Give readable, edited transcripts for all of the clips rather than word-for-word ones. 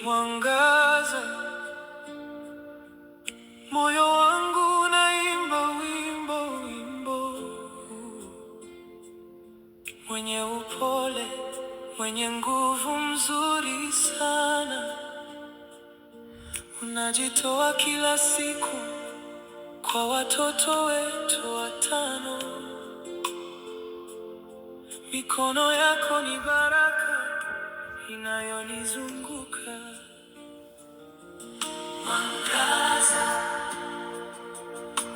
mwangaza, moyo wangu unaimba wimbo mwenye upole, mwenye nguvu, mzuri sana. Unajitoa kila siku kwa watoto wetu watano. Mikono yako ni baraka inayonizunguka. Mwangaza,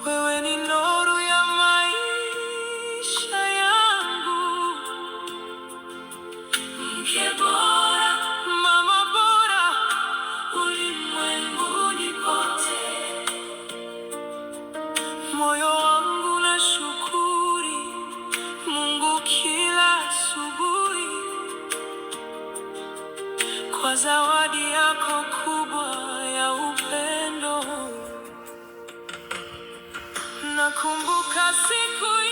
wewe ni nuru ya maisha yangu. Mke bora, mama bora, ulimwenguni pote. Moyo wangu na shukuri Mungu kila asubuhi kwa zawadi yako kubwa ya upendo. Nakumbuka siku